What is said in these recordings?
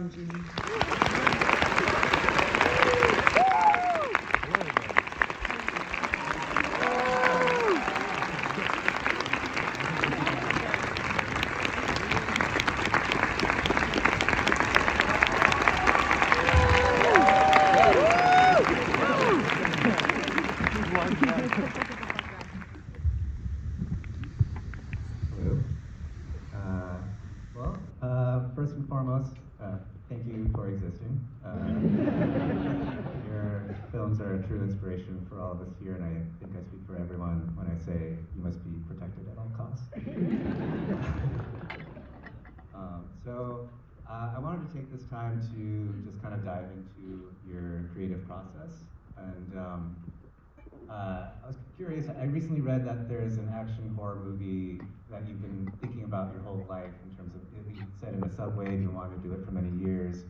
Namjoon. Hello. First and foremost, thank you for existing. Your films are a true inspiration for all of us here, and I think I speak for everyone when I say you must be protected at all costs. I wanted to take this time to just kind of dive into your creative process. And I was curious, I recently read that there's an action horror movie that you've been thinking about your whole life in terms of, you said in a subway, you wanted to do it for many years.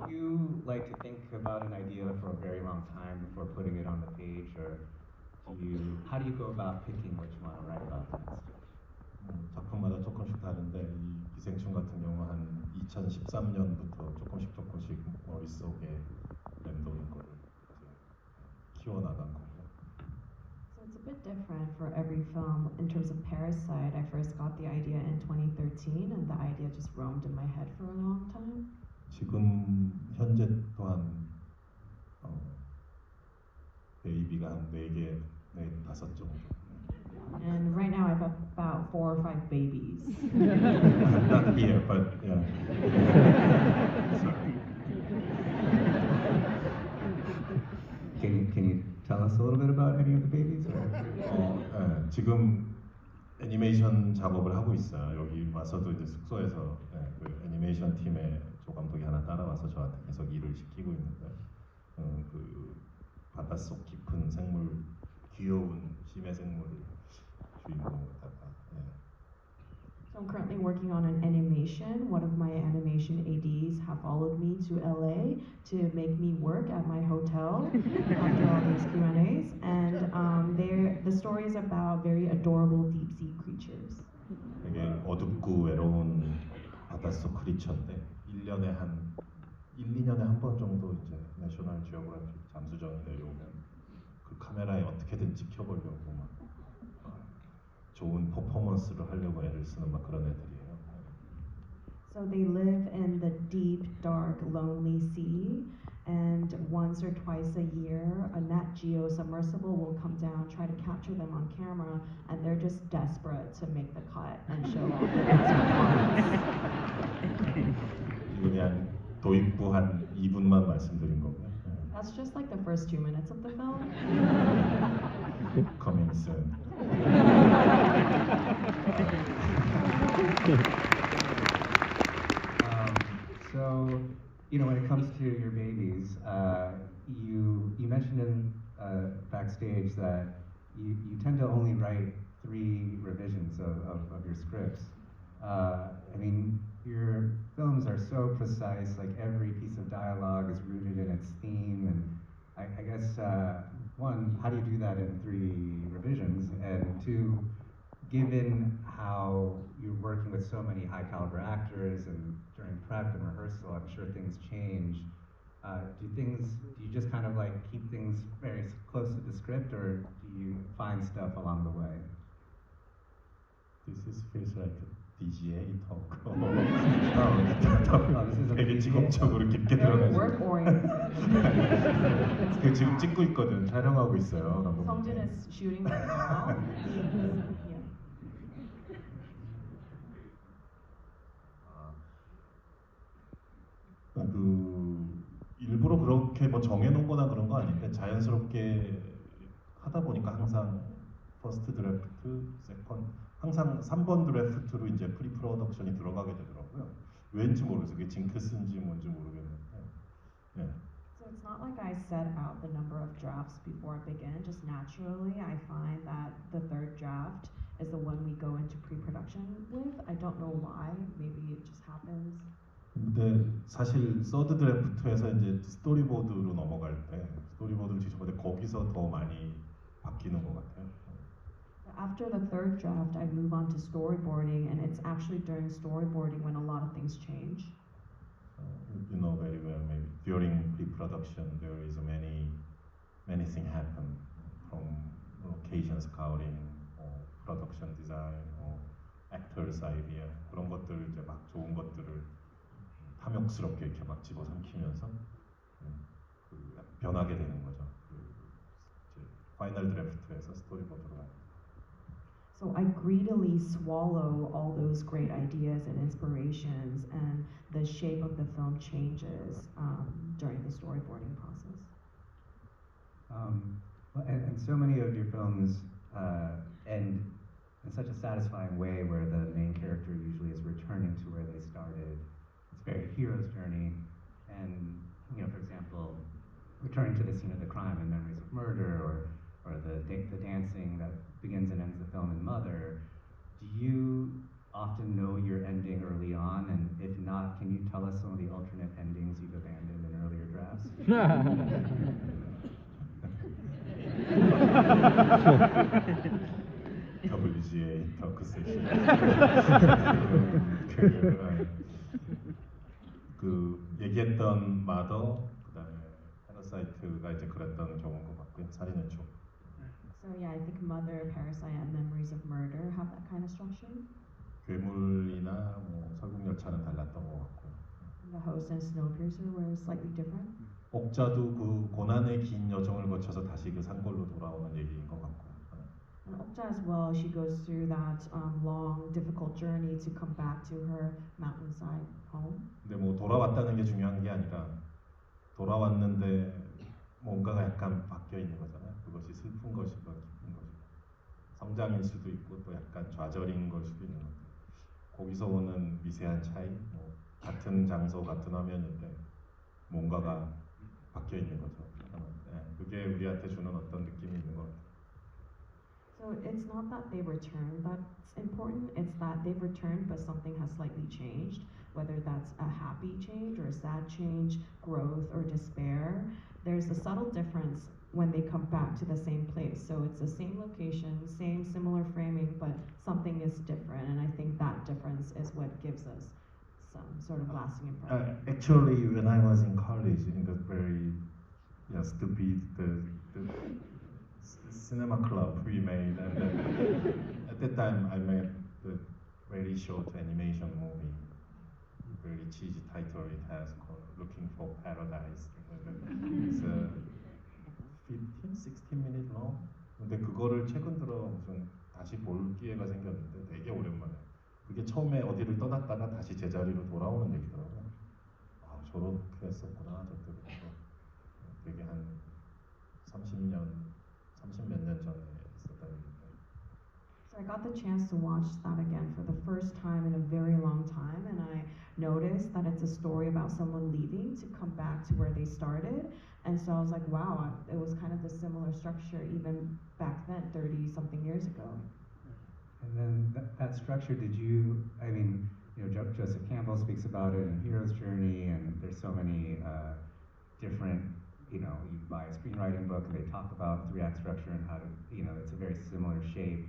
Do you like to think about an idea for a very long time before putting it on the page, or how do you go about picking what you want to write about next? 작품마다 조금씩 다른데 이 기생충 같은 경우 한 2013년부터 조금씩 머릿속에 맴도는 거를 이제 키워나간 거고. So it's a bit different for every film. In terms of Parasite, I first got the idea in 2013, and the idea just roamed in my head for a long time. 지금 현재 또한 베이비가 한 4개, 5 정도. And right now I have about 4 or 5 babies. Not here, but yeah. Sorry. Can you tell us a little bit about any of the babies? 지금 애니메이션 작업을 하고 있어요. 여기 와서도 이제 숙소에서 그 애니메이션 팀의 조감독이 하나 따라와서 저한테 계속 일을 시키고 있는데 그 바닷속 깊은 생물, 귀여운 심해 생물을 주인공으로다가. So I'm currently working on an animation. One of my animation ADs have followed me to LA to make me work at my hotel after all these Q&As. And the story is about very adorable deep sea creatures. 되게 어둡고 외로운 바닷속 크리처인데 1년에 한 2년에 한 번 정도 이제 내셔널 지오그래피 잠수정이 내려오면 그 카메라에 어떻게든 찍혀보려고 막 좋은 퍼포먼스를 하려고 애를 쓰는 막 그런 애들이에요. So they live in the deep, dark, lonely sea, and once or twice a year, a Nat Geo submersible will come down, try to capture them on camera, and they're just desperate to make the cut and show off their best performance. 이거 그냥 도입부 한 2분만 말씀드린 거고요. That's just like the first 2 minutes of the film. Coming soon. So, when it comes to your babies, you mentioned in backstage that you tend to only write 3 revisions of your scripts. I mean, your films are so precise, like every piece of dialogue is rooted in its theme, and I guess, one, how do you do that in 3 revisions? And 2, given how you're working with so many high caliber actors and during prep and rehearsal, I'm sure things change. Do you just kind of like keep things very close to the script, or do you find stuff along the way? This feels like a DGA talk. This is a 되게 PGA? 직업적으로 깊게 Very 들어가지고. work oriented. 지금 찍고 있거든. 촬영하고 있어요. 감독님. Songjin is shooting right now. Yeah. 그 일부러 그렇게 뭐 정해놓거나 그런 거 아닌데 자연스럽게 하다 보니까 항상 퍼스트 드래프트, 세컨, 항상 3번 드래프트로 이제 프리 프로덕션이 들어가게 되더라고요. 왠지 모르겠어요. 그게 징크스인지 뭔지 모르겠는데. 예. So it's not like I set out the number of drafts before I begin. Just naturally, I find that the 3rd draft is the one we go into pre-production with. I don't know why. Maybe it just happens. 근데 사실 서드 드래프트에서 이제 스토리보드로 넘어갈 때 스토리보드를 뒤집어때 거기서 더 많이 바뀌는 것 같아요. After the 3rd draft, I move on to storyboarding, and it's actually during storyboarding when a lot of things change. where maybe during pre-production there is many things happen from location scouting, production design, actors idea 그런 것들 이제 막 좋은 것들을 탐욕스럽게 이렇게 막 집어삼키면서 그 변하게 되는 거죠. 그 이제 파이널 드래프트에서 스토리보드로 가는. So I greedily swallow all those great ideas and inspirations, and the shape of the film changes during the storyboarding process. And so many of your films end in such a satisfying way where the main character usually is returning to where they started. It's very hero's journey, and for example, returning to the scene of the crime in Memories of Murder, or the dancing that begins and ends the film in Mother. Do you often know your ending early on, and if not, can you tell us some of the alternate endings you've abandoned in earlier drafts? WGA 토크 세션. 그 얘기했던 마더, 그다음에 패러사이트가 이제 그랬던 경우인 것 같고요. 살인의 추억. So yeah, I think Mother, Parasite, and Memories of Murder have that kind of structure. 괴물이나 뭐 설국열차는 달랐던 것 같고요. The Host and Snowpiercer were slightly different. 옥자도 그 고난의 긴 여정을 거쳐서 다시 그 산골로 돌아오는 얘기인 것 같고요. And Okja as well, she goes through that long, difficult journey to come back to her mountainside home. 근데 뭐 돌아왔다는 게 중요한 게 아니라 돌아왔는데 뭔가가 약간 바뀌어 있는 거잖아요. 그것이 슬픈 것이고 기쁜 것이고 성장일 수도 있고 또 약간 좌절인 걸 수도 있는 건데 거기서 오는 미세한 차이, 뭐 같은 장소 같은 화면인데 뭔가가 바뀌어 있는 거죠. 그게 우리한테 주는 어떤 느낌이 있는 것 같아요. So it's not that they return that's important, it's that they've returned but something has slightly changed, whether that's a happy change or a sad change, growth or despair. There's a subtle difference when they come back to the same place. So it's the same location, similar framing, but something is different, and I think that difference is what gives us some sort of lasting impression. Actually, when I was in college, in the very stupid the cinema club we made, and then at that time I made the very short animation movie, very cheesy title it has called Looking for Paradise. It's 15-16 minute long. 근데 그거를 최근 들어 무슨 다시 볼 기회가 생겼는데 되게 오랜만에. 그게 처음에 어디를 떠났다가 다시 제자리로 돌아오는 얘기더라고요. 아, 저렇게 했었구나 저때부터. 되게 한 30몇 년 전에 있었던 일인데. So I got the chance to watch that again for the first time in a very long time, and I noticed that it's a story about someone leaving to come back to where they started. And so I was like, wow, it was kind of the similar structure even back then, 30-something years ago. And then that structure, Joseph Campbell speaks about it in Hero's Journey, and there's so many different, you buy a screenwriting book and they talk about 3-act structure and how to, it's a very similar shape.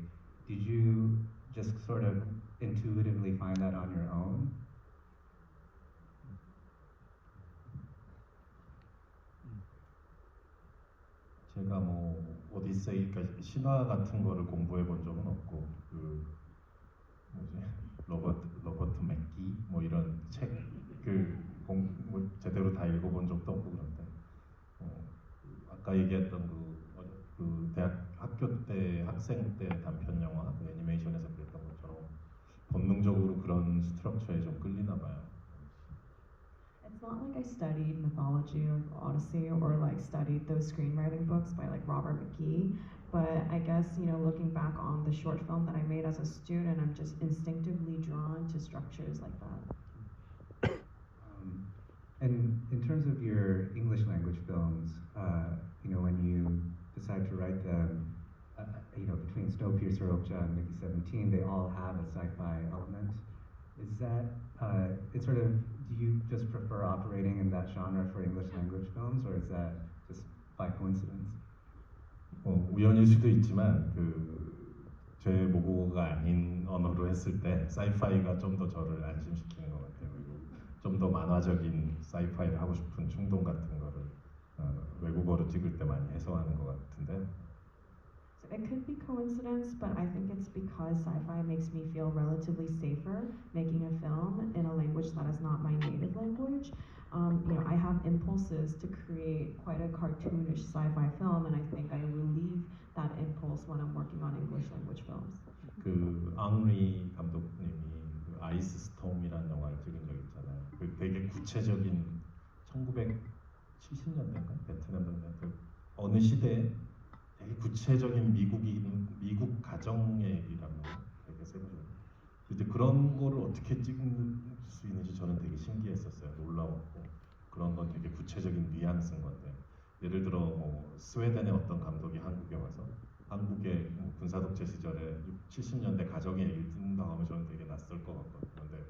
Did you just sort of intuitively find that on your own? 제가 뭐 오디세이, 그러니까 신화 같은 거를 공부해 본 적은 없고 로버트 맥기 뭐 이런 책을 뭐 제대로 다 읽어본 적도 없고 그런데 아까 얘기했던 그 대학 학교 때 학생 때 단편 영화 그 애니메이션에서 그랬던 것처럼 본능적으로 그런 스트럭처에 좀 끌리나 봐요. It's not like I studied mythology or Odyssey or like studied those screenwriting books by like Robert McKee, but I guess looking back on the short film that I made as a student, I'm just instinctively drawn to structures like that. And in terms of your English language films, when you decide to write them, between Snowpiercer, Okja, and Mickey 17, they all have a sci-fi element. Is that, do you just prefer operating in that genre for English language films, or is that just by coincidence? 우연일 수도 있지만 제 모국어가 아닌 언어로 했을 때 사이파이가 좀 더 저를 안심시키는 것 같아요. 그리고 좀 더 만화적인 사이파이를 하고 싶은 충동 같은 거를 외국어로 찍을 때 많이 해소하는 것 같은데. So it could be coincidence, but I think it's because sci-fi makes me feel relatively safer making a film in a language that is not my native language. I have impulses to create quite a cartoonish sci-fi film, and I think I relieve that impulse when I'm working on English language films. 그 앙리 감독님이 그 아이스 스톰이라는 영화를 찍은 적 있잖아요. 그 되게 구체적인 1970년대인가 베트남 그 어느 시대에 되게 구체적인 미국 가정의 얘기라면 되게 세부적으로 이제 그런 거를 어떻게 찍을 수 있는지 저는 되게 신기했었어요. 놀라웠고 그런 건 되게 구체적인 뉘앙스인 건데 예를 들어 뭐 스웨덴의 어떤 감독이 한국에 와서 한국의 뭐 군사 독재 시절에 70년대 가정의 얘기를 듣는다 하면 저는 되게 낯설 것 같거든요. 근데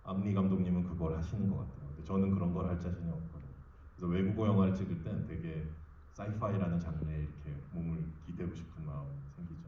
암리 감독님은 그걸 하시는 것 같아요. 근데 저는 그런 걸 할 자신이 없거든요. 그래서 외국어 영화를 찍을 땐 되게 사이파이라는 장르에 이렇게 몸을 기대고 싶은 마음이 생기죠.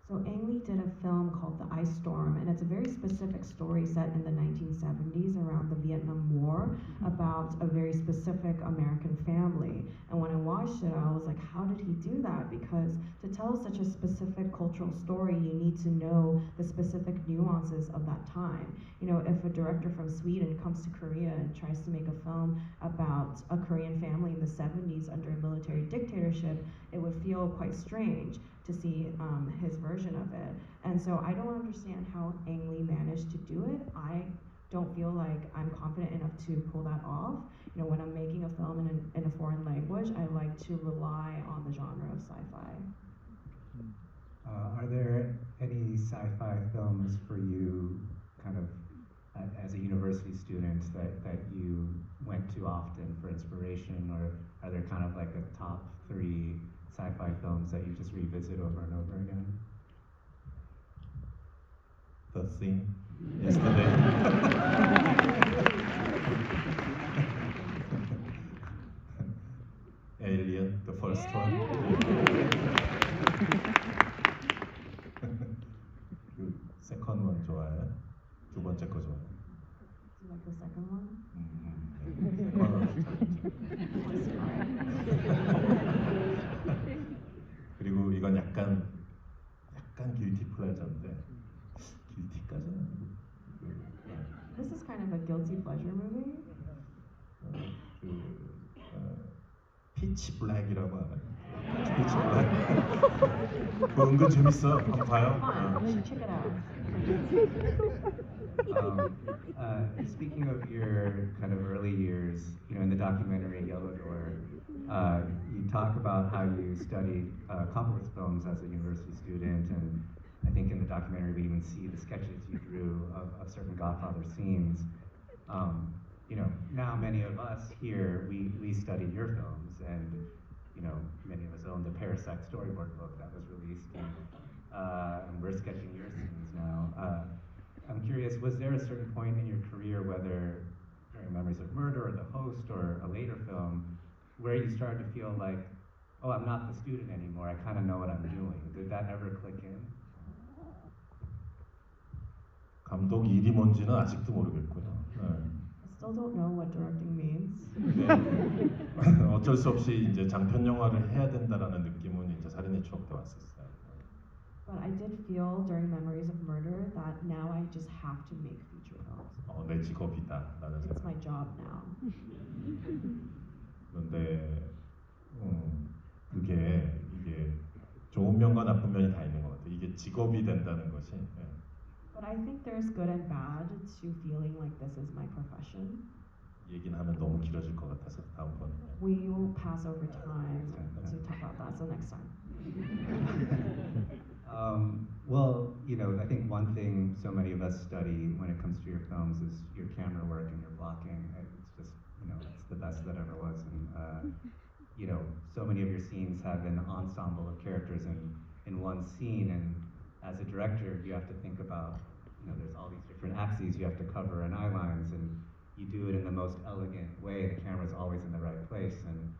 So Ang Lee did a film called The Ice Storm, and it's a very specific story set in the 1970s around the Vietnam War about a very specific American family. And when I watched it, I was like, how did he do that? Because to tell such a specific cultural story, you need to know the specific nuances of that time. You know, if a director from Sweden comes to Korea and tries to make a film about a Korean family in the 70s under a military dictatorship, it would feel quite strange to see his version of it. And so I don't understand how Ang Lee managed to do it. I don't feel like I'm confident enough to pull that off. You know, when I'm making a film in a foreign language, I like to rely on the genre of sci-fi. Are there any sci-fi films for you, kind of as a university student, that you went to often for inspiration, or are there kind of like a top 3 sci-fi films that you just revisit over and over again? The Thing, Yesterday. Alien, the first one. 그 second one 좋아해요? 두 번째 거 좋아해요? Do you like the second one? 그리고 이건 약간 길티 플레저인데 길티까지는 아니고 This is kind of a guilty pleasure movie. 피치 블랙이라고 알아요? 피치 블랙? 그거 은근 재밌어. 한번 봐요. Fun, you should check it out. Speaking of your kind of early years, you know, in the documentary Yellow Door, you talk about how you studied composites films as a university student, and I think in the documentary we even see the sketches you drew of certain Godfather scenes. You know, now many of us here, we studied your films, and you know, many of us own the Parasite storyboard book that was released, and we're sketching your scenes now. I'm curious, was there a certain point in your career, whether during Memories of Murder or The Host or a later film, where you started to feel like, oh, I'm not the student anymore, I kind of know what I'm doing? Did that ever click in? 감독 일이 뭔지는 아직도 모르겠고요. I still don't know what directing means. 네. 어쩔 수 없이 이제 장편 영화를 해야 된다라는 느낌은 이제 살인의 추억 때 왔었어요. But I did feel during Memories of Murder that now I just have to make feature films. 내 직업이다라는 It's 생각. my job now. 그런데 이게 좋은 면과 나쁜 면이 다 있는 것 같아요. 이게 직업이 된다는 것이. But I think there's good and bad to feeling like this is my profession. 얘기는 하면 너무 길어질 것 같아서 다음번에. We will pass over time to talk about that. So next time. Well, you know, I think one thing so many of us study when it comes to your films is your camera work and your blocking. It's just, you know, it's the best that ever was. And, you know, so many of your scenes have an ensemble of characters in one scene. And as a director, you have to think about, you know, there's all these different axes you have to cover and eye lines. And you do it in the most elegant way. The camera's always in the right place. And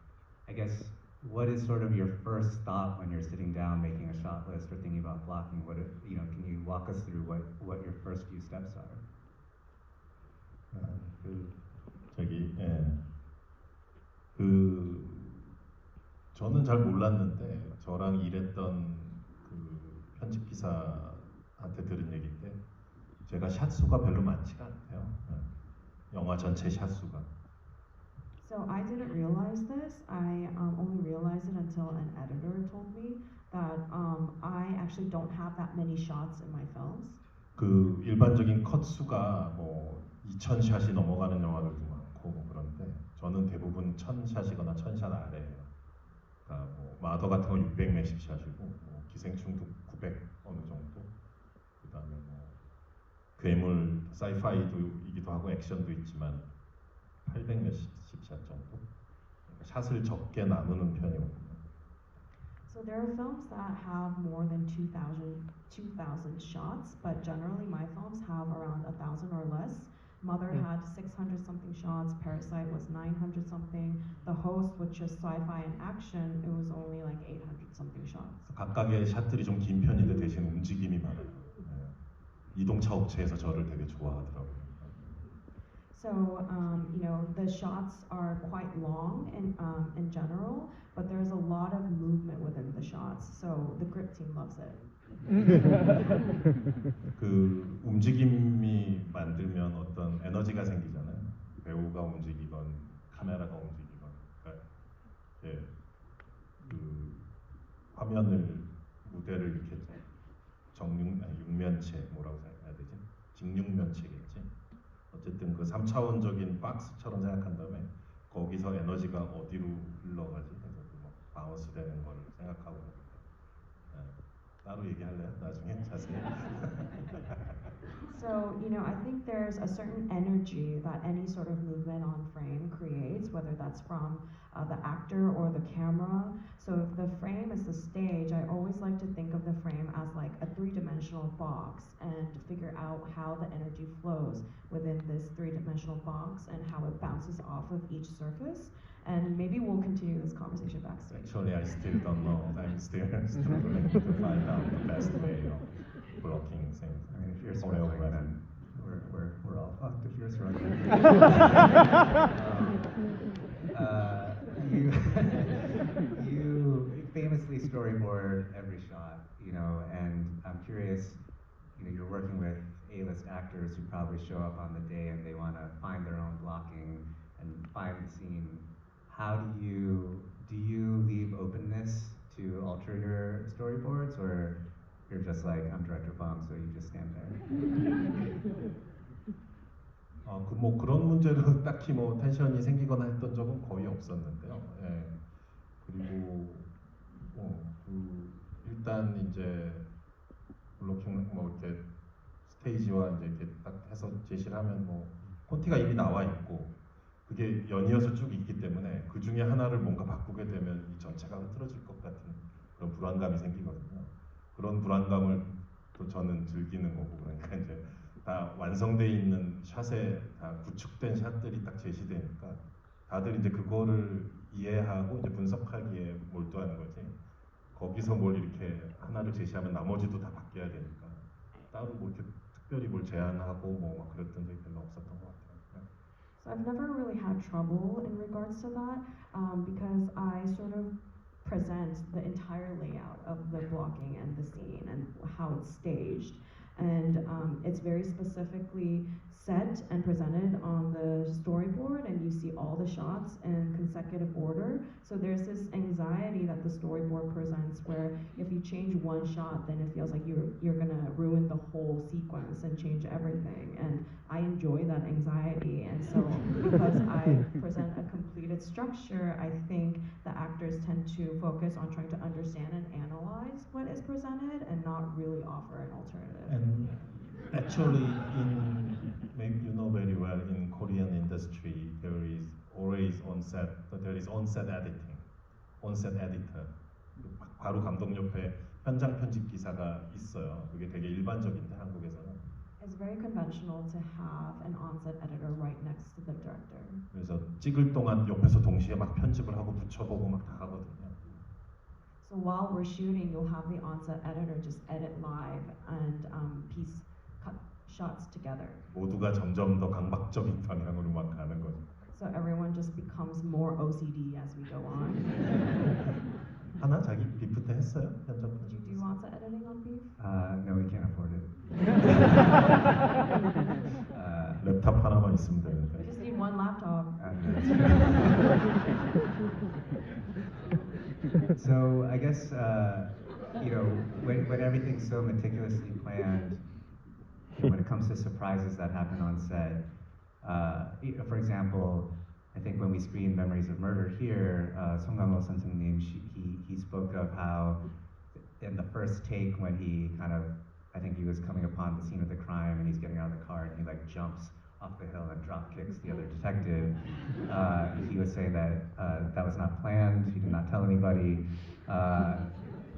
I guess, what is sort of your first thought when you're sitting down making a shot list or thinking about blocking? Can you walk us through what your first few steps are? 저는 잘 몰랐는데 저랑 일했던 그 편집 기사한테 들은 얘기인데 제가 샷 수가 별로 많지가 않대요. 영화 전체 샷 수가. So I didn't realize this. I only realized it until an editor told me that I actually don't have that many shots in my films. 그 일반적인 컷 수가 뭐 2,000샷이 넘어가는 영화들도 많고 뭐 그런데 저는 대부분 1,000샷이거나 1,000샷 아래예요. 그러니까 뭐 마더 같은 건 600 몇십 샷이고 뭐 기생충도 900 어느 정도. 그다음에 뭐 괴물 사이파이도이기도 하고 액션도 있지만 800 몇십 샷 정도. 그러니까 샷을 적게 나누는 편이거든요. So there are films that have more than 2,000 shots, but generally my films have around 1,000 or less. Mother had 600 something shots, Parasite was 900 something, The Host, which is sci-fi and action, it was only like 800 something shots. 각각의 샷들이 좀 긴 편인데 대신 움직임이 많아요. 이동차 업체에서 저를 되게 좋아하더라고요. So you know, the shots are quite long in general, but there's a lot of movement within the shots. So the grip team loves it. 그 움직임이 만들면 어떤 에너지가 생기잖아요. 배우가 움직이건 카메라가 움직이건, 그러니까 그 화면을 무대를 이렇게 육면체 뭐라고 해야 되지? 직육면체겠지. 어쨌든 그 3차원적인 박스처럼 생각한 다음에 거기서 에너지가 어디로 흘러가지? 그래서 뭐 바운스 되는 걸 생각하고 따로 얘기할래요? 나중에 자세히. So, you know, I think there's a certain energy that any sort of movement on frame creates, whether that's from the actor or the camera. So if the frame is the stage, I always like to think of the frame as like a three-dimensional box and figure out how the energy flows within this three-dimensional box and how it bounces off of each surface. And maybe we'll continue this conversation backstage. Actually, I still don't know. I'm still struggling to find out the best way of blocking things. I mean, if you're struggling, then we're all fucked if you're struggling. You famously storyboard every shot, you know, and I'm curious, you know, you're working with A-list actors who probably show up on the day and they want to find their own blocking and find the scene. How do you leave openness to alter your storyboards, or you're just like, I'm director bum, so you just stand there? 뭐 그런 문제로 딱히 뭐 텐션이 생기거나 했던 적은 거의 없었는데요. 예. 그리고 일단 이제 블로킹 뭐 이렇게 스테이지와 이제 이렇게 딱 해서 제시를 하면 뭐 콘티가 이미 나와 있고 그게 연이어서 쭉 있기 때문에 그 중에 하나를 뭔가 바꾸게 되면 이 전체가 흐트러질 것 같은 그런 불안감이 생기거든요. 그런 불안감을 또 저는 즐기는 거고, 그러니까 이제 다 완성돼 있는 샷에 다 구축된 샷들이 딱 제시되니까 다들 이제 그거를 이해하고 이제 분석하기에 몰두하는 거지. 거기서 뭘 이렇게 하나를 제시하면 나머지도 다 바뀌어야 되니까 따로 뭐 이렇게 특별히 뭘 제안하고 뭐 막 그랬던 적이 별로 없었던 것 같아요. So I've never really had trouble in regards to that because I sort of present the entire layout of the blocking and the scene and how it's staged. And it's very specifically set and presented on the storyboard, and you see all the shots in consecutive order. So there's this anxiety that the storyboard presents where if you change one shot, then it feels like you're gonna ruin the whole sequence and change everything. And I enjoy that anxiety, and so because I present a completed structure, I think the actors tend to focus on trying to understand and analyze what is presented and not really offer an alternative. And actually, maybe you know very well, in Korean industry, there is always on-set editing, on-set editor. 바로 감독 옆에 현장 편집 기사가 있어요. 그게 되게 일반적인데 한국에서는. It's very conventional to have an on-set editor right next to the director. 그래서 찍을 동안 옆에서 동시에 막 편집을 하고 붙여보고 막 다 하거든요. So while we're shooting, you'll have the on-set editor just edit live and cut shots together. 모두가 점점 더 강박적인 방향으로만 가는 거죠. So everyone just becomes more OCD as we go on. 하나 자기 비프 때 했어요? 현장 Did you do lots of editing on beef? No, we can't afford it. 랩탑 하나만 있으면 We 되는데. just need one laptop. So I guess when everything's so meticulously planned, when it comes to surprises that happen on set, for example, I think when we screened Memories of Murder here, Song Kang-ho 선생님, he spoke of how in the first take when he I think he was coming upon the scene of the crime and he's getting out of the car and he like jumps off the hill and drop kicks the other detective. He was saying that that was not planned. He did not tell anybody. I'm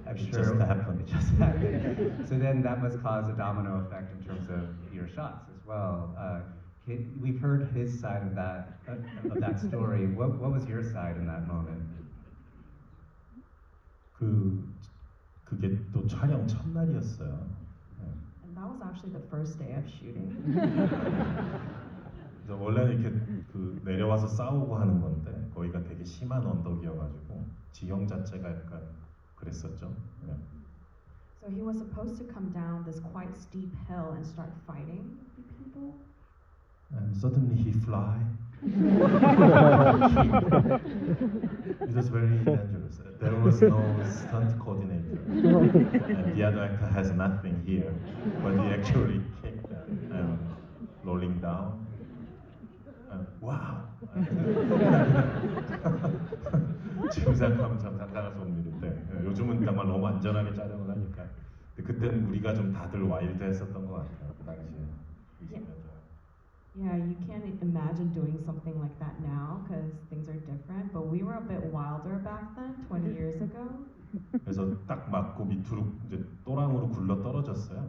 It sure just happened. It just happened. So then that must cause a domino effect in terms of your shots as well. We've heard his side of that story. What was your side in that moment? 그게 또 촬영 첫날이었어요. And that was actually the first day of shooting. 그래서 원래는 이렇게 내려와서 싸우고 하는 건데 거기가 되게 심한 언덕이어가지고 지형 자체가 약간 그랬었죠. So he was supposed to come down this quite steep hill and start fighting people. And suddenly he fly. It was very dangerous. There was no stunt coordinator, and the other actor has nothing here, but he actually kicked and rolling down. And wow! 지금 생각하면 참 상상할 수 없는 일인데 요즘은 정말 너무 안전하게 촬영을 하니까. 근데 그때는 우리가 좀 다들 와일드했었던 것 같아요. 그 당시에 20년 전에. Yeah, you can't imagine doing something like that now because things are different. But we were a bit wilder back then, 20 years ago. 그래서 딱 맞고 밑으로 이제 또랑으로 굴러 떨어졌어요.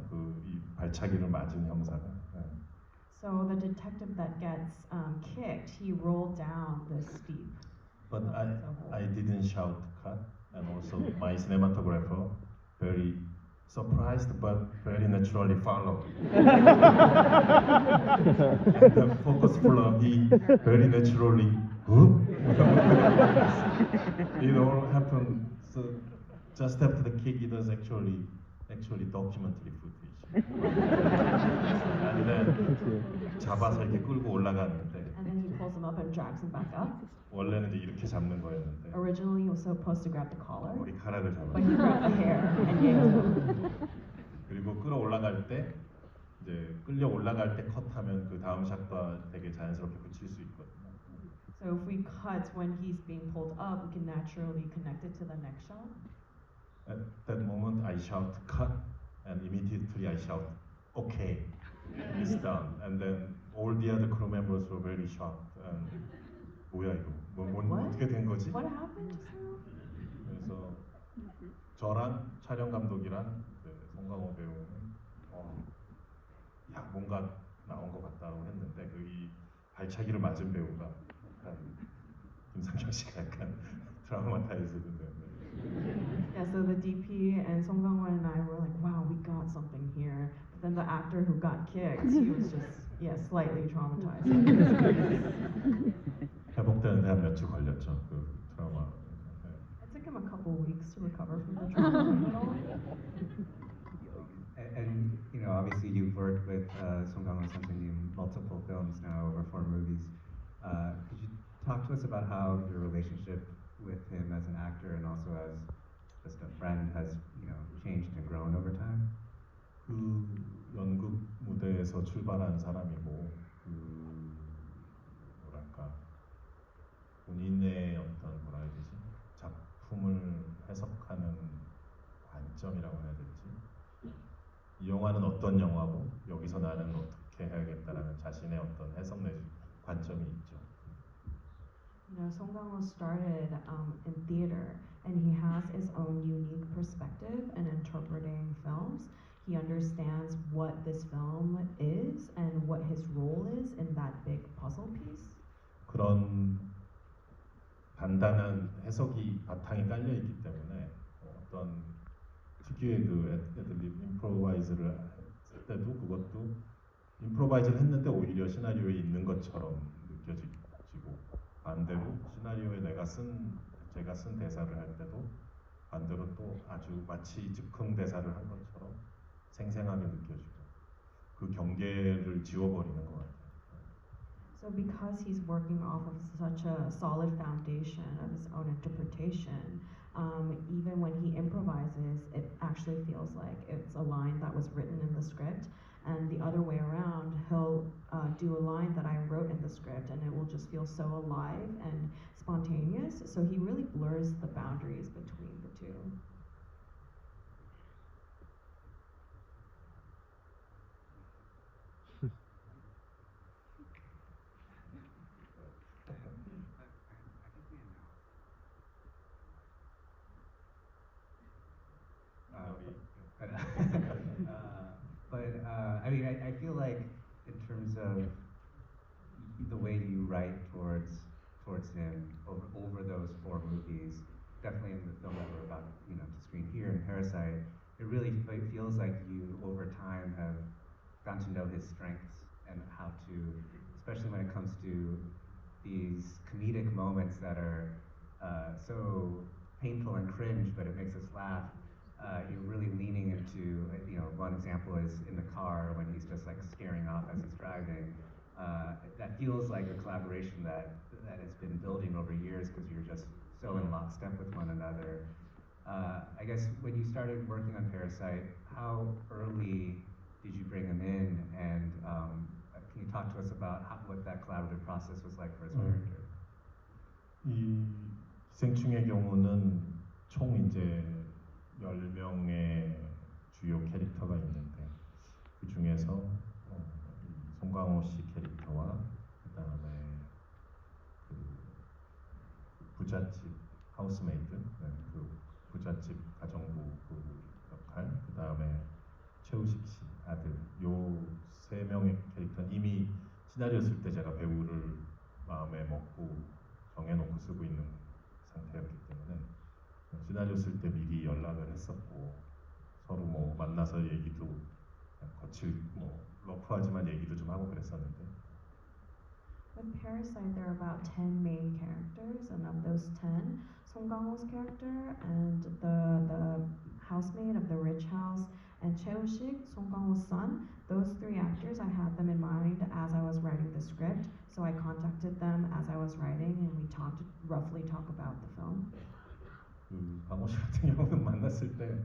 이 발차기를 맞은 형사가. So the detective that gets kicked, he rolled down the steep. But I didn't shout cut, and also my cinematographer very surprised but very naturally followed. And the focus flow, he very naturally, huh? It all happened. So just after the kick, it was actually documentary footage. And then 잡아서 이렇게 끌고 올라갔는데 And then he pulls him up and drags him back up. 원래는 이제 이렇게 잡는 거였는데 Originally, he was supposed to grab the collar, 머리카락을 but he 잡았어요. grabbed the hair and yanked him. 그리고 끌어 올라갈 때 이제 끌려 올라갈 때 컷하면 그 다음 샷과 되게 자연스럽게 붙일 수 있거든요. So if we cut when he's being pulled up, we can naturally connect it to the next shot. At that moment, I shout cut, and immediately I shout, okay, it's done. And then all the other crew members were very shocked. And 뭐야 이거? What? 어떻게 된 거지? What happened just now? 그래서 저랑 촬영 감독이랑 송강호 배우는 야 뭔가 나온 것 같다고 했는데 이 발차기를 맞은 배우가 약간 김상경 씨가 약간 트라우마타이즈던데. Yeah, so the DP and Song Kang-ho and I were like, wow, we got something here. But then the actor who got kicked, he was just, slightly traumatized. 회복되는데 한 몇 주 걸렸죠. 그 트라우마. It took him a couple weeks to recover from the trauma of it all. And obviously you've worked with Song Kang-ho 선생님 multiple films now, over 4 movies. Could you talk to us about how your relationship with him as an actor and also as just a friend has changed and grown over time? 그 연극 무대에서 출발한 사람이고 뭐랄까 본인의 어떤 뭐라 해야 되지 작품을 해석하는 관점이라고 해야 될지 이 영화는 어떤 영화고 여기서 나는 어떻게 해야겠다라는 자신의 어떤 해석 내지 관점이 있죠. Song Kang-ho started in theater, and he has his own unique perspective in interpreting films. He understands what this film is and what his role is in that big puzzle piece. 그런 단단한 해석이 바탕에 깔려 있기 때문에 어떤 특유의 그 애들이 임프로바이즈를 할 때도 그것도 임프로바이즈를 했는데 오히려 시나리오에 있는 것처럼 느껴지고 반대로 시나리오에 제가 쓴 대사를 할 때도 반대로 또 아주 마치 즉흥 대사를 한 것처럼 생생하게 느껴지고 그 경계를 지워버리는 것 같아요. So because he's working off of such a solid foundation of his own interpretation, even when he improvises, it actually feels like it's a line that was written in the script. And the other way around, he'll do a line that I wrote in the script, and it will just feel so alive and spontaneous. So he really blurs the boundaries between the two. I mean, I feel like in terms of the way you write towards him over those 4 movies, definitely in the film that we're about to screen here in Parasite, it really feels like you over time have gotten to know his strengths and how to, especially when it comes to these comedic moments that are so painful and cringe, but it makes us laugh. You're really leaning into, one example is in the car when he's just like scaring off as he's driving. That feels like a collaboration that has been building over years because you're just so in lockstep with one another. I guess when you started working on Parasite, how early did you bring him in, and can you talk to us about what that collaborative process was like for his character? 이 기생충의 경우는 총 이제 10명의 주요 캐릭터가 있는데 그 중에서 송강호 씨 캐릭터와 그 다음에 그 부잣집 하우스메이드, 그 부잣집 가정부 그 역할, 그 다음에 최우식 씨 아들, 요 3명의 캐릭터는 이미 시나리오 쓸 때 제가 배우를 마음에 먹고 정해놓고 쓰고 있는 상태였기 때문에 시나리오 쓸 때 미리 연락을 했었고 서로 뭐 만나서 얘기도 거칠 러프하지만 얘기도 좀 하고 그랬었는데. With Parasite, there are about 10 main characters, and of those 10, Song Kang-ho's character and the housemaid of the rich house and Choi Woo-sik, Song Kang-ho's son, those 3 actors, I had them in mind as I was writing the script, so I contacted them as I was writing, and we roughly talk about the film. 그 강호 씨 같은 경우는 만났을 때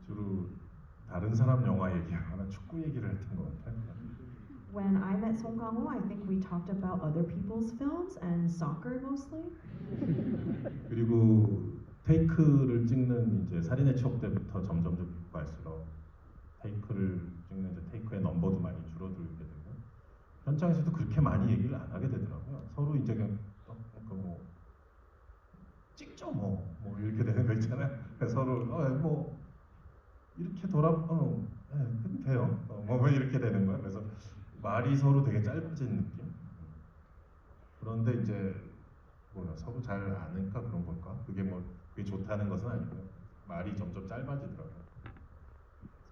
주로 다른 사람 영화 얘기하거나 축구 얘기를 했던 것 같아요. When I met Song Kang-ho, I think we talked about other people's films and soccer mostly. 그리고 테이크를 찍는 이제 살인의 추억 때부터 점점 갈수록 테이크를 찍는 이제 테이크의 넘버도 많이 줄어들게 되고 현장에서도 그렇게 많이 얘기를 안 하게 되더라고요. 서로 이제 그냥 뭐 찍죠 뭐 이렇게 되는 거 있잖아요. 서로 뭐 이렇게 그럼 돼요. 뭐 이렇게 되는 거야. 그래서 말이 서로 되게 짧아진 느낌. 그런데 이제 서로 잘 아니까 그런 걸까? 그게 좋다는 것은 아니고요. 말이 점점 짧아지더라고요.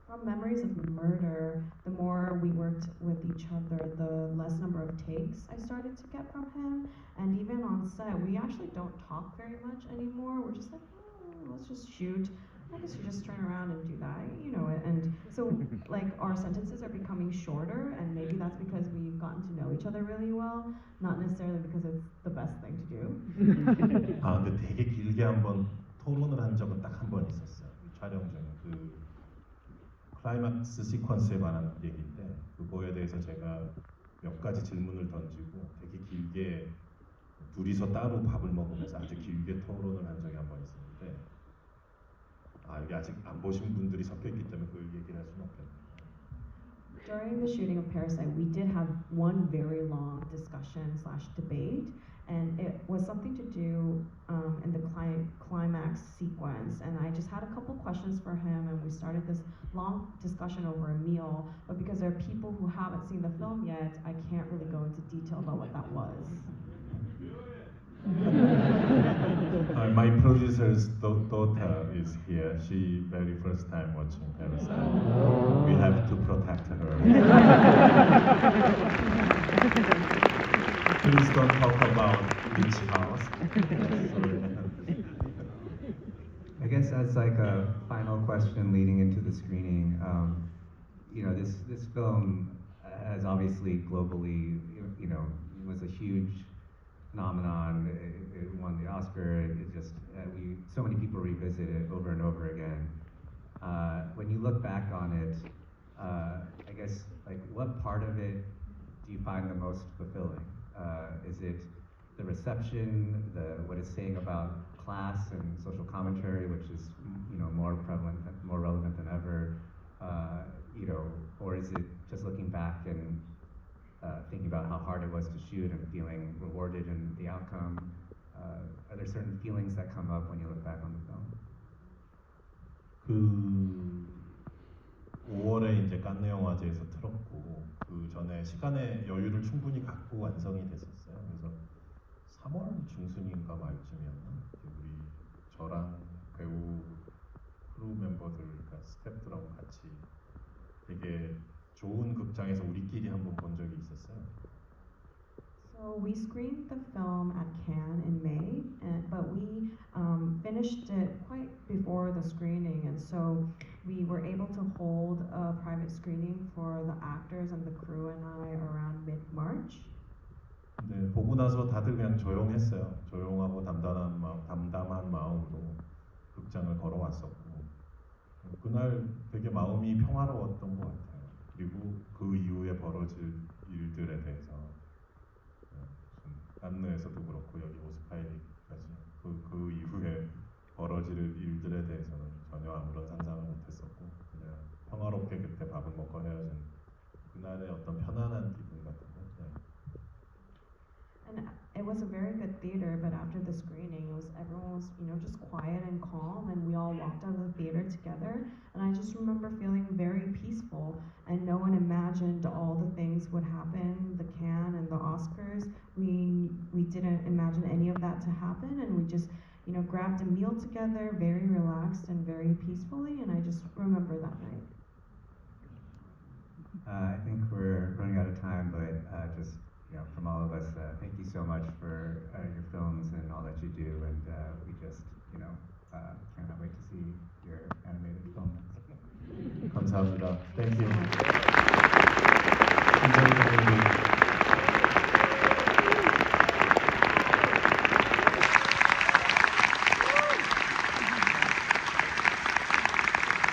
From memories of murder, the more we worked with each other, the less number of takes I started to get from him. And even on set, we actually don't talk very much anymore. We're just like, let's just shoot. I guess you just turn around and do that, and so like our sentences are becoming shorter, and maybe that's because we've gotten to know each other really well, not necessarily because it's the best thing to do. 근데 되게 길게 한번 토론을 한 적은 딱 한 번 있었어요. 촬영 중에 그 클라이막스 시퀀스에 관한 얘기인데 그거에 대해서 제가 몇 가지 질문을 던지고 되게 길게 둘이서 따로 밥을 먹으면서 아주 길게 토론을 한 적이 한 번 있었는데 여기 아직 안 보신 분들이 섞여 있기 때문에 그 얘기를 할 수는 없겠네요. During the shooting of Parasite, we did have one very long discussion/debate, and it was something to do in the climax sequence. And I just had a couple questions for him, and we started this long discussion over a meal. But because there are people who haven't seen the film yet, I can't really go into detail about what that was. my producer's daughter is here. She very first time watching Parasite. We have to protect her. Please don't talk about beach house. I guess as like a final question leading into the screening, this film has obviously globally, was a huge phenomenon. It won the Oscar. It just so many people revisit it over and over again. When you look back on it, I guess like what part of it do you find the most fulfilling? Is it the reception, what it's saying about class and social commentary, which is more prevalent, more relevant than ever, or is it just looking back and thinking about how hard it was to shoot and feeling rewarded in the outcome? Are there certain feelings that come up when you look back on the film? 그 5월에 이제 칸느 영화제에서 틀었고 그 전에 시간의 여유를 충분히 갖고 완성이 됐었어요. 그래서 3월 중순인가 말쯤이었나? 우리 저랑 배우 크루 멤버들, 그러니까 스태프들하고 같이 되게 좋은 극장에서 우리끼리 한번 본 적이 있었어요. So we screened the film at Cannes in May, but we finished it quite before the screening, and so we were able to hold a private screening for the actors and the crew and I around mid-March. 근데 보고 나서 다들 그냥 조용했어요. 조용하고 담담한 마음으로 극장을 걸어왔었고 그날 되게 마음이 평화로웠던 것 같아요. 그리고 그 이후에 벌어질 일들에 대해서 칸느에서도 그렇고 여기 오스카이까지 그 이후에 벌어질 일들에 대해서는 전혀 아무런 상상을 못했었고 그냥 평화롭게 그때 밥을 먹고 헤어진 그날의 어떤 편안한 기분 같은 거. And it was a very good theater, but after the screening, everyone was just quiet and calm, and we all walked out of the theater together. And I just remember feeling very peaceful, and no one imagined all the things would happen, the Cannes and the Oscars. We didn't imagine any of that to happen, and we just grabbed a meal together, very relaxed and very peacefully. And I just remember that night. I think we're running out of time, but just from all of us, thank you so much for your films and all that you do, and we just cannot wait to see your animated film. 감사합니다. Thank you. Enjoy the movie.